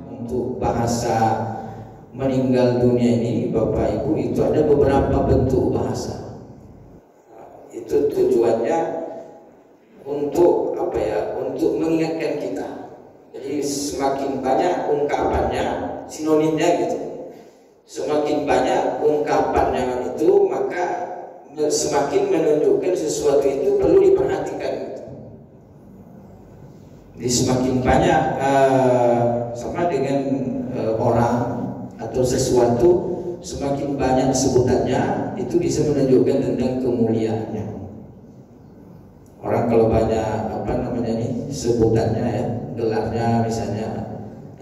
Untuk bahasa meninggal dunia ini Bapak Ibu itu ada beberapa bentuk bahasa. Itu tujuannya untuk apa ya? Untuk mengingatkan kita. Jadi semakin banyak ungkapannya, sinonimnya gitu. Semakin banyak ungkapannya itu, maka semakin menunjukkan sesuatu itu perlu diperhatikan gitu. Jadi semakin banyak sama dengan orang atau sesuatu, semakin banyak sebutannya itu bisa menunjukkan tentang kemuliaannya. Orang kalau banyak sebutannya ya, gelarnya misalnya,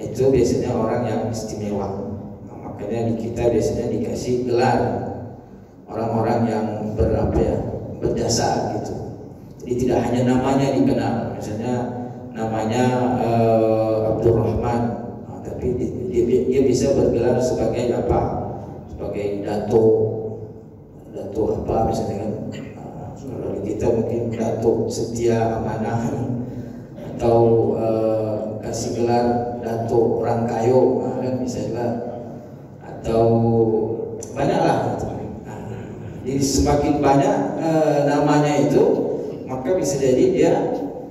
itu biasanya orang yang istimewa. Nah, makanya di kita biasanya dikasih gelar orang-orang yang berjasa gitu. Jadi tidak hanya namanya dikenal, misalnya namanya Abdurrahman, tapi dia bisa bergelar sebagai apa? Sebagai dato apa misalnya kan? Kalau di kita mungkin dato setia amanah, atau kasih gelar dato orang kayo, kan bisa juga, atau banyaklah. Jadi semakin banyak namanya itu, maka bisa jadi dia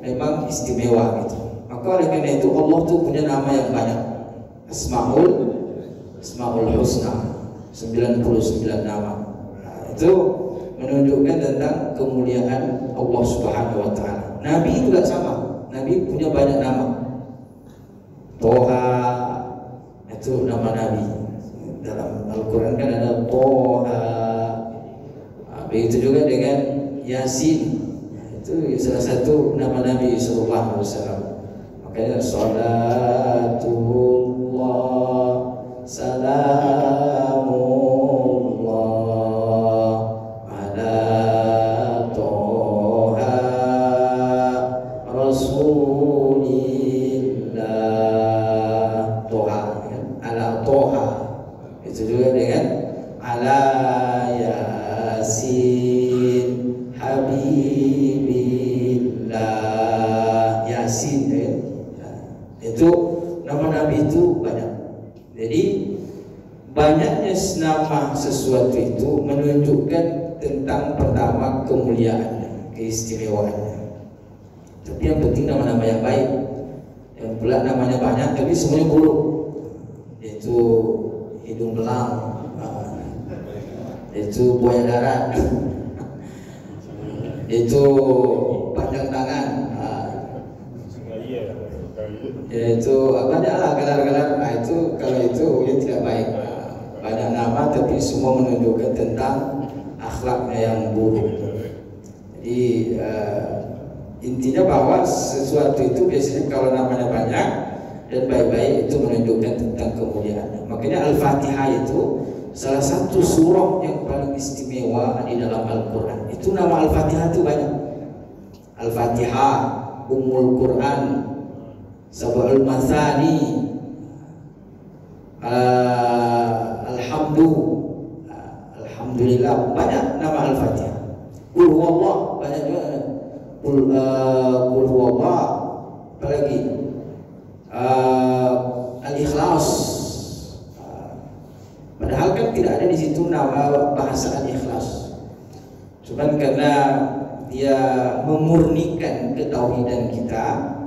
memang istimewa gitu. Maka oleh karena itu Allah tuh punya nama yang banyak. Asmaul Husna, 99 nama. Nah, itu menunjukkan tentang kemuliaan Allah Subhanahu wa taala. Nabi juga sama. Nabi punya banyak nama. Toha itu nama Nabi. Dalam Al-Qur'an kan ada Toha. Begitu juga dengan Yasin, itu salah satu nama Nabi sallallahu alaihi wasallam. Makanya salatullah salamullah ala Toha Rasulillah. Toha kan? Ala Toha. Itu juga dengan ala Yasin Habibillah. Yasin ya. Itu nama Nabi itu banyak. Jadi banyaknya nama sesuatu itu menunjukkan tentang pertama kemuliaannya, keistimewaannya. Tapi yang penting nama-nama yang baik. Yang pula namanya banyak tapi semuanya buruk, yaitu hidung belang, itu buaya darat, itu panjang tangan, yaitu banyaklah gelar-gelar. Nah, itu kalau itu ya tidak baik. Banyak nama tapi semua menunjukkan tentang akhlaknya yang buruk. Jadi intinya bahwa sesuatu itu biasanya kalau namanya banyak dan baik-baik itu menunjukkan tentang kemuliaannya. Makanya Al-Fatihah itu salah satu surah yang paling istimewa di dalam Al-Quran. Itu nama Al-Fatihah itu banyak. Al-Fatihah, Ummul Quran, Sab'ul Mathani, Alhamdulillah, banyak nama Al-Fatihah. Qul huwallah, banyak juga. Qul huwallah, apalagi Al-Ikhlas. Padahal kan tidak ada di situ nama bahasa Al-Ikhlas. Cuman karena dia memurnikan ketauhidan kita,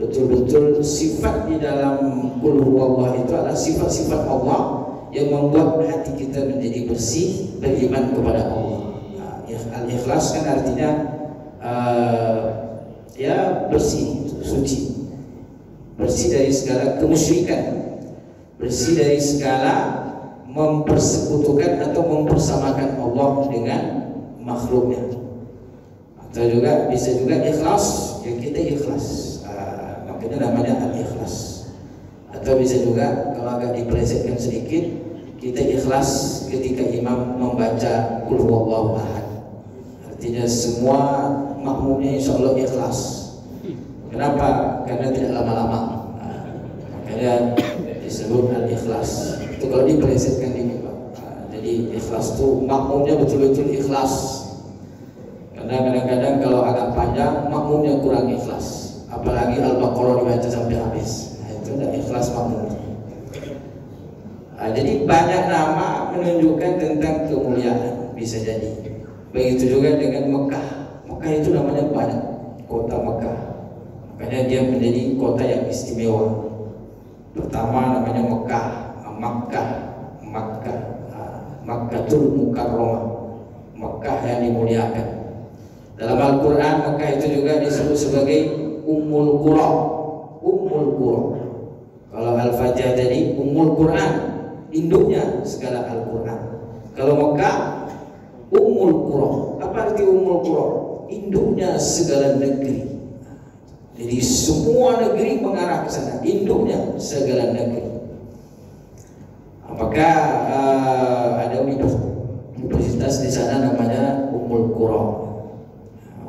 betul-betul sifat di dalam Qul huwallah itu adalah sifat-sifat Allah yang membuat hati kita menjadi bersih, beriman kepada Allah. Al-Ikhlas kan artinya ya bersih, suci, bersih dari segala kemusyrikan, bersih dari segala mempersekutukan atau mempersamakan Allah dengan makhluknya. Atau juga bisa juga ikhlas, ya kita ikhlas, makanya namanya al-ikhlas. Atau bisa juga kalau agak dipelesetkan sedikit, kita ikhlas ketika imam membaca Qul huwallahu ahad. Artinya semua makmumnya insya Allah ikhlas. Kenapa? Karena tidak lama-lama. Makanya disebut al-ikhlas. Itu kalau dipelesetkan ini Pak. Jadi ikhlas itu makmumnya betul-betul ikhlas. Karena kadang-kadang kalau agak panjang makmumnya kurang ikhlas. Apalagi Al-Baqarah dibaca sampai habis. Nah, itu tidak ikhlas makmum. Jadi banyak nama menunjukkan tentang kemuliaan, bisa jadi. Begitu juga dengan Mekah. Mekah itu namanya banyak, kota Mekah. Makanya dia menjadi kota yang istimewa. Pertama namanya Mekah, Makkatul Mukarramah, Mekah yang dimuliakan. Dalam Al-Quran Mekah itu juga disebut sebagai Ummul Qura. Kalau Al-Fatiha tadi Ummul Quran, induknya segala Al-Quran. Kalau Mekah Ummul Qura. Apa arti Ummul Qura? Induknya segala negeri. Jadi semua negeri mengarah ke sana, induknya segala negeri. Apakah ada universitas di sana namanya Ummul Qura.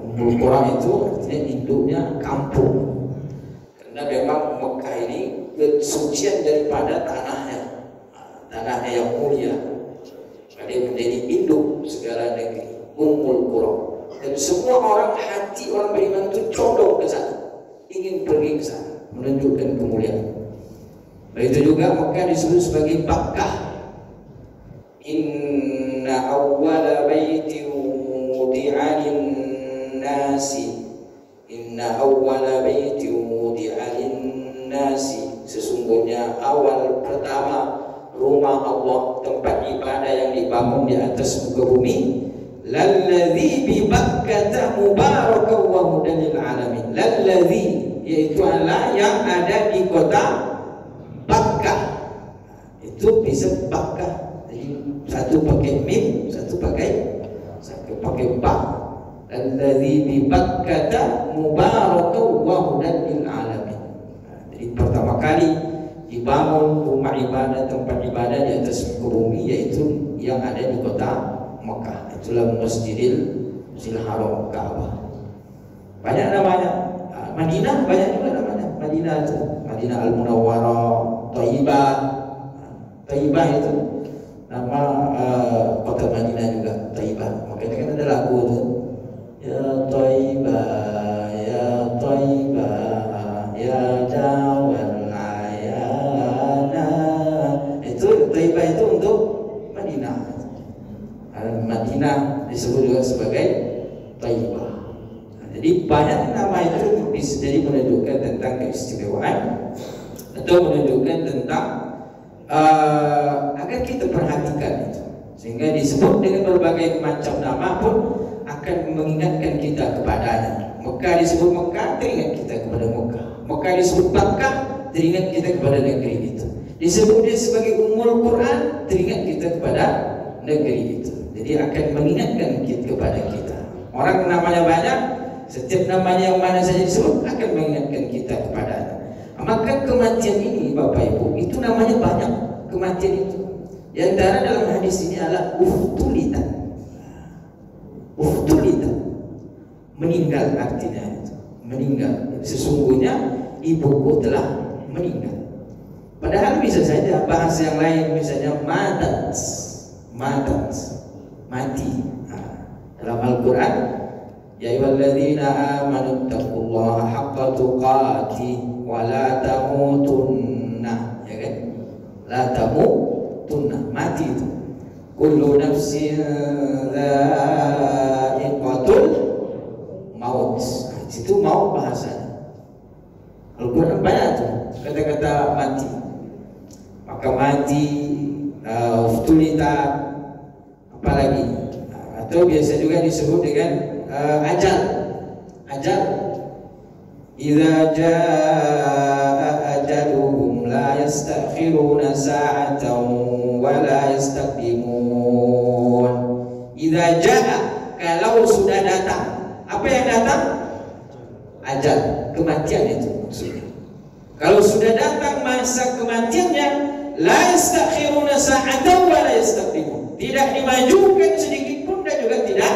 Ummul Qura itu artinya induknya kampung. Karena memang Mekah ini kesucian daripada tanahnya yang mulia. Dia menjadi induk segala negeri, Ummul Qura. Dan semua orang, hati orang beriman itu condong ke sana, ingin pergi ke sana, menunjukkan kemuliaan. Begitu juga Mekah disebut sebagai Bakkah. Inna awwala baitin wudi'a lin-nasi. Inna awwala baitin wudi'a lin-nasi. Sesungguhnya awal pertama rumah Allah, tempat ibadah yang dibangun di atas muka bumi, lalladzi bi Bakkah mubarakan wa hudan lil alamin. Lalladzi, yaitu Allah yang ada di kota Bakkah. Itu bisa Bakkah. Jadi satu pakai mim, satu pakai ba. Alladzi bi Bakkah mubarakan wa hudan lil alamin. Jadi pertama kali dibangun rumah ibadah, tempat ibadah di atas muka bumi, yaitu yang ada di kota Mekah. Itulah Masjidil Haram, Ka'bah. Banyak namanya. Madinah banyak juga namanya. Madinah itu Madinah Al-Munawwarah, Thayyibah. Thayyibah itu nama kota Madinah juga, Thayyibah. Makanya kan ada lagu itu, ya Thayyibah, ya Thayyibah, ya Jawal Ayana. Itu Thayyibah itu untuk Madinah. Madinah disebut juga sebagai Thayyibah. Jadi banyak nama itu bisa jadi menunjukkan tentang keistimewaan atau menunjukkan tentang agar kita perhatikan itu, sehingga disebut dengan berbagai macam nama pun akan mengingatkan kita kepadanya. Mekah disebut Mekah, teringat kita kepada Mekah. Mekah disebut Bakkah, teringat kita kepada negeri itu. Disebut dia sebagai Ummul Quran, teringat kita kepada negeri itu. Jadi akan mengingatkan kita kepada kita. Orang namanya banyak, setiap namanya yang mana saja disebut akan mengingatkan kita kepadanya. Maka kematian ini Bapak Ibu, itu namanya banyak kematian itu. Di antara dalam hadis ini adalah uftulita. Uftulita, meninggal artinya itu. Meninggal. Sesungguhnya ibuku telah meninggal. Padahal bisa saja bahasa yang lain, misalnya matat, mati. Dalam Al-Quran, ya ayyuhalladzina amanu taqullaha haqqa tuqatih wa la tamutunna, ya kan? La tamutunna, mati itu. Kullu nafsin dha'iqatul maut. Itu maut bahasanya. Al-Quran banyak tuh kata-kata mati. Maka mati, uftulita, apalagi, atau biasa juga disebut dengan ajal. Idza jaa ajaluhum la yastakhiruna sa'atan wa la yastaqdimun. Idza jaa, kalau sudah datang. Apa yang datang? Ajal, kematian itu maksudnya. Kalau sudah datang masa kematiannya, la yastakhiruna sa'atan wa la yastaqdimun. Tidak dimajukan sedikit pun dan juga tidak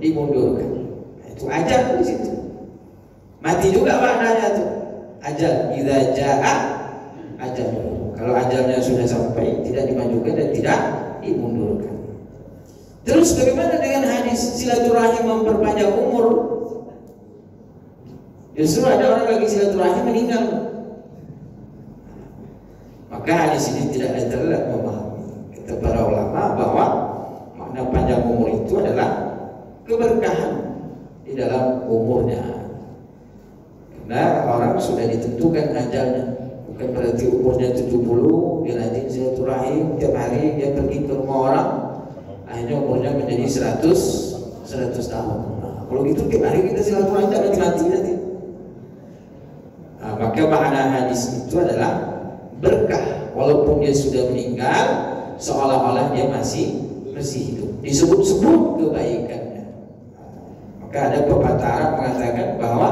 dimundurkan. Itu ajal di situ. Mati juga maknanya tuh. Ajal, idza jaa ajal. Kalau ajalnya sudah sampai, tidak dimajukan dan tidak dimundurkan. Terus bagaimana dengan hadis silaturahim memperpanjang umur? Justru ada orang lagi silaturahim meninggal. Maka hadis ini tidak literal memahami. Kata para ulama bahwa makna panjang umur itu adalah keberkahan di dalam umurnya. Karena orang sudah ditentukan ajalnya. Bukan berarti umurnya 70 dia rajin silaturahim tiap hari, dia pergi ke rumah orang, akhirnya umurnya menjadi 100 tahun. Nah, kalau gitu tiap hari kita silaturahim tak mati nanti. Nah, maka makna hadis itu adalah berkah, walaupun dia sudah meninggal, seolah-olah dia masih hidup. Disebut-sebut kebaikannya. Maka ada pepatah Arab mengatakan bahwa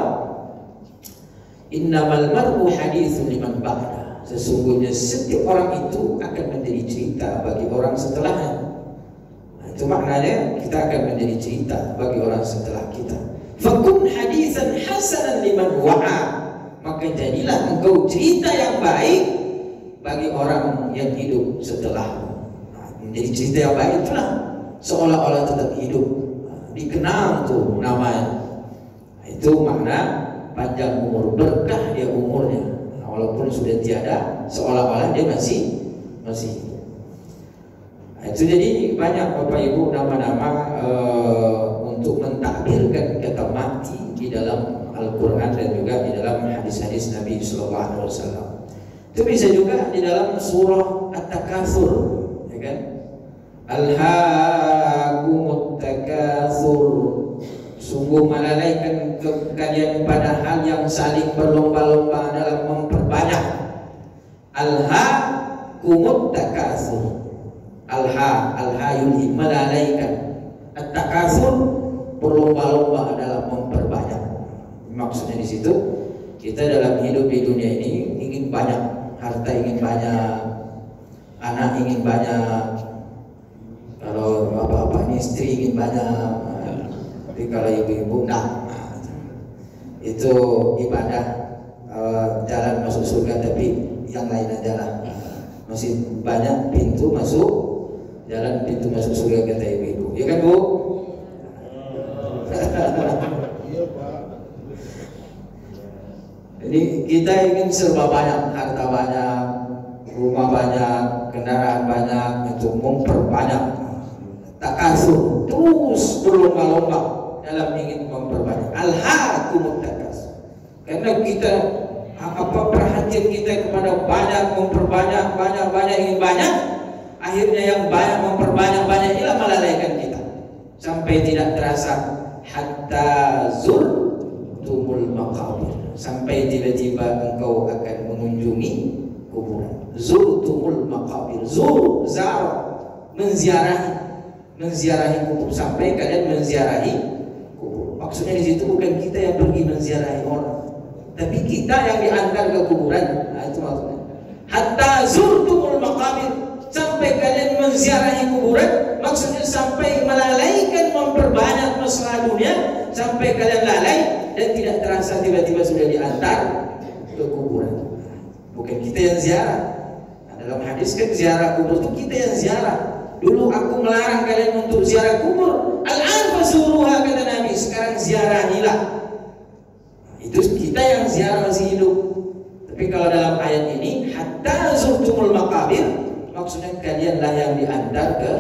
innamal mar'u haditsun liman ba'da. Sesungguhnya setiap orang itu akan menjadi cerita bagi orang setelahnya. Nah, itu maknanya kita akan menjadi cerita bagi orang setelah kita. Fakun haditsan hasanan liman wa'a. Maka jadilah engkau cerita yang baik bagi orang yang hidup setelah. Nah, menjadi cerita yang baik itulah seolah-olah tetap hidup. Nah, dikenal tuh namanya. Nah, itu makna panjang umur, berkah dia umurnya. Nah, walaupun sudah tiada, seolah-olah dia masih hidup. Nah, itu jadi banyak Bapak Ibu nama-nama untuk mentakbirkan kata mati di dalam Al-Quran dan juga di dalam hadis-hadis Nabi Sallallahu Alaihi Wasallam. Itu bisa juga di dalam surah At-Takatsur, ya kan? Alhaakumut takatsur. Sungguh melalaikan kalian pada hal yang saling berlomba-lomba dalam memperbanyak. Alhaakumut takatsur. Alha yulhi melalaikan. At-takatsur berlomba-lomba dalam memperbanyak. Maksudnya di situ kita dalam hidup di dunia ini ingin banyak, harta ingin banyak, anak ingin banyak, kalau bapak-bapak ini istri ingin banyak, tapi kalau ibu-ibu enggak. Itu ibadah jalan masuk surga, tapi yang lain aja lah. Masih banyak pintu masuk surga kata ibu-ibu, ya kan Bu? Jadi kita ingin serba banyak, harta banyak, rumah banyak, kendaraan banyak, untuk memperbanyak. Takatsur, terus berlomba-lomba dalam ingin memperbanyak. Alhaakumut takatsur. Karena kita perhatian kita kepada banyak, memperbanyak, banyak ingin banyak, akhirnya yang banyak memperbanyak inilah melalaikan kita sampai tidak terasa hatta zurtumul maqabir. Sampai tiba-tiba engkau akan mengunjungi kuburan. Zurtumul maqabir. Menziarahi kubur. Sampai kalian menziarahi kubur. Maksudnya di situ bukan kita yang pergi menziarahi orang, tapi kita yang diantar ke kuburan. Nah, itu maksudnya. Hatta zurtumul maqabir. Sampai kalian menziarahi kuburan. Maksudnya sampai melalaikan, memperbanyak masalah dunia, sampai kalian lalai dan tidak terasa tiba-tiba sudah diantar ke kuburan. Bukan kita yang ziarah. Nah, dalam hadis kan ziarah kubur itu kita yang ziarah. Dulu aku melarang kalian untuk ziarah kubur. Al-an fasuruha kata Nabi. Sekarang ziarahilah. Nah, itu kita yang ziarah masih hidup. Tapi kalau dalam ayat ini hatta zurtumul maqabir, maksudnya kalianlah yang diantar ke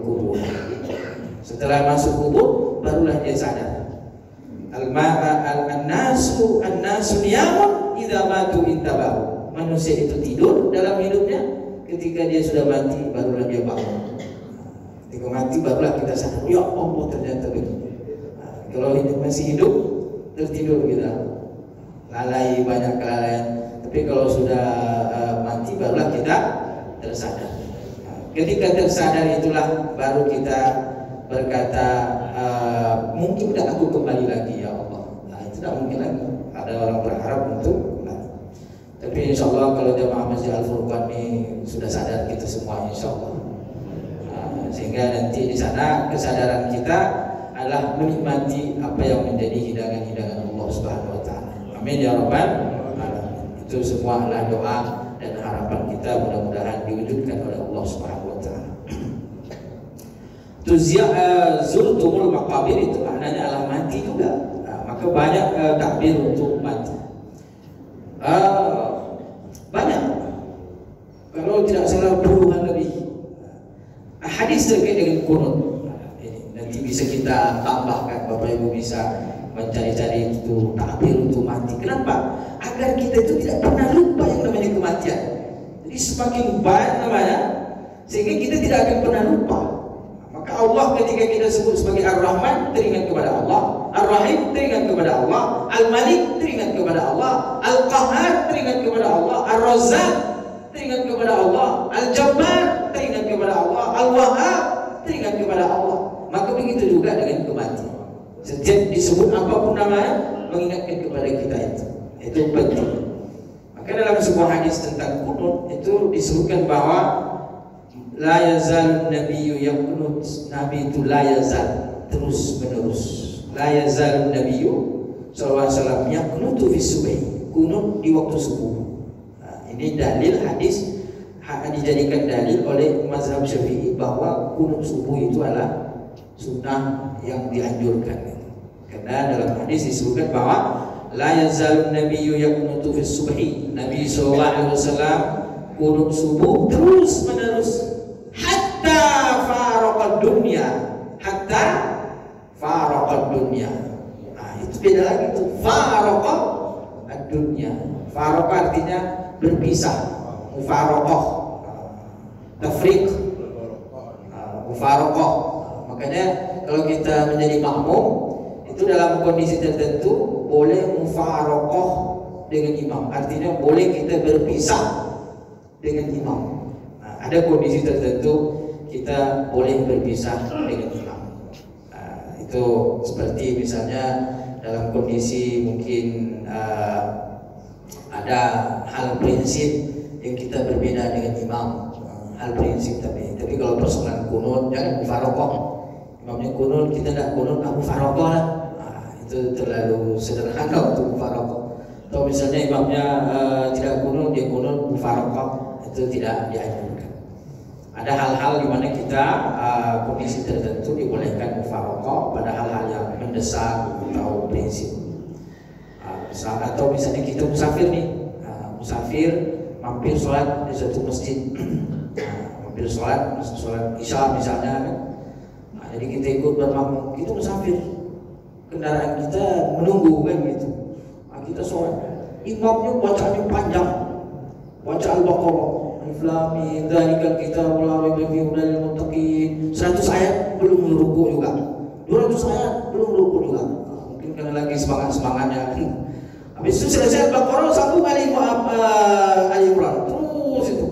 kubur. Setelah masuk kubur barulah dia sadar. An-nasu niyamun idza matu intabahu. Manusia itu tidur dalam hidupnya, ketika dia sudah mati barulah dia bangun. Ketika mati barulah kita sadar, ya Allah ternyata begini. Nah, kalau masih hidup tertidur kita, lalai, banyak kelalaian. Tapi kalau sudah mati barulah kita tersadar. Nah, ketika tersadar itulah baru kita berkata, mungkin tidak aku kembali lagi ya Allah. Nah, itu tidak mungkin lagi. Ada orang berharap untuk kembali. Tapi insya Allah kalau jamaah Masjid Al-Furqan ini sudah sadar kita semua insya Allah. Nah, sehingga nanti di sana kesadaran kita adalah menikmati apa yang menjadi hidangan-hidangan Allah Subhanahu Wa Taala. Amin ya Rabbal Alamin. Itu semua adalah doa dan harapan kita, mudah-mudahan diwujudkan oleh Allah Subhanahu Wa Taala. Zurtumul maqabir itu maknanya adalah mati juga. Nah, maka banyak takbir untuk mati. Banyak tidak salah puluhan lebih hadis terkait dengan kunut. Ini nanti bisa kita tambahkan, Bapak Ibu bisa mencari-cari itu takbir untuk mati. Kenapa? Agar kita itu tidak pernah lupa yang namanya kematian. Jadi semakin banyak namanya, sehingga kita tidak akan pernah lupa. Maka Allah ketika kita sebut sebagai Ar-Rahman, teringat kepada Allah. Ar-Rahim, teringat kepada Allah. Al-Malik, teringat kepada Allah. Al-Qahhar, teringat kepada Allah. Ar-Razzaq, teringat kepada Allah. Al-Jabbar, teringat kepada Allah. Al-Wahhab, teringat kepada Allah. Maka begitu juga dengan kematian. Setiap disebut apapun namanya, mengingatkan kepada kita itu. Itu penting. Maka dalam sebuah hadis tentang kunut itu disebutkan bahwa la yazal nabiyyu yaqnut, nabi itu la yazal, terus menerus. La yazal nabiyyu sallallahu alaihi wasallam yaqnutu fi subhi, kunut di waktu subuh. Nah, ini dalil hadis dijadikan dalil oleh mazhab Syafi'i bahwa kunut subuh itu adalah sunnah yang dianjurkan. Karena dalam hadis disebutkan bahwa la yazal nabiyyu yaqnutu fi subhi, Nabi sallallahu alaihi wasallam kunut subuh terus menerus hatta faraqad dunya, hatta faraqad dunya. Nah, itu beda lagi itu faraqad dunya. Faraq artinya berpisah, mufaraqah, tafriq, mufaraqah. Makanya kalau kita menjadi makmum itu dalam kondisi tertentu boleh mufaraqah dengan imam, artinya boleh kita berpisah dengan imam. Nah, ada kondisi tertentu kita boleh berpisah dengan imam. Nah, itu seperti misalnya dalam kondisi mungkin ada hal prinsip yang kita berbeda dengan imam, hal prinsip tapi kalau persoalan kunut jangan mufaraqah. Imamnya kunut, kita tidak kunut, aku mufaraqah lah. Itu terlalu sederhana untuk mufaraqah. Atau misalnya imamnya tidak kunut, dia kunut mufaraqah, itu tidak dianjurkan. Ada hal-hal di mana kita kondisi tertentu dibolehkan mufaraqah pada hal-hal yang mendesak atau prinsip. Atau misalnya kita musafir nih, musafir mampir sholat di satu masjid, mampir sholat isya misalnya kan. Jadi kita ikut bermakmum, kita musafir, kendaraan kita menunggu kan gitu. Nah, kita sholat, imamnya bacaannya panjang, baca Al-Baqarah, Alif Lam Mim, dzalikal kitabul la raiba fihi hudal lil muttaqin. 100 ayat belum ruku juga, 200 ayat belum ruku juga. Mungkin karena lagi semangatnya. Habis itu selesai Al-Baqarah sambung Ali Imran, terus itu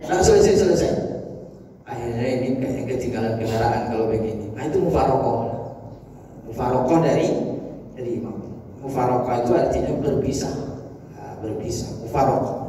nggak selesai. Akhirnya ini kayak ketinggalan kendaraan kalau begini. Nah, itu mufaraqah. Mufaraqah dari imam. Mufaraqah itu artinya berpisah. Berpisah. Mufaraqah.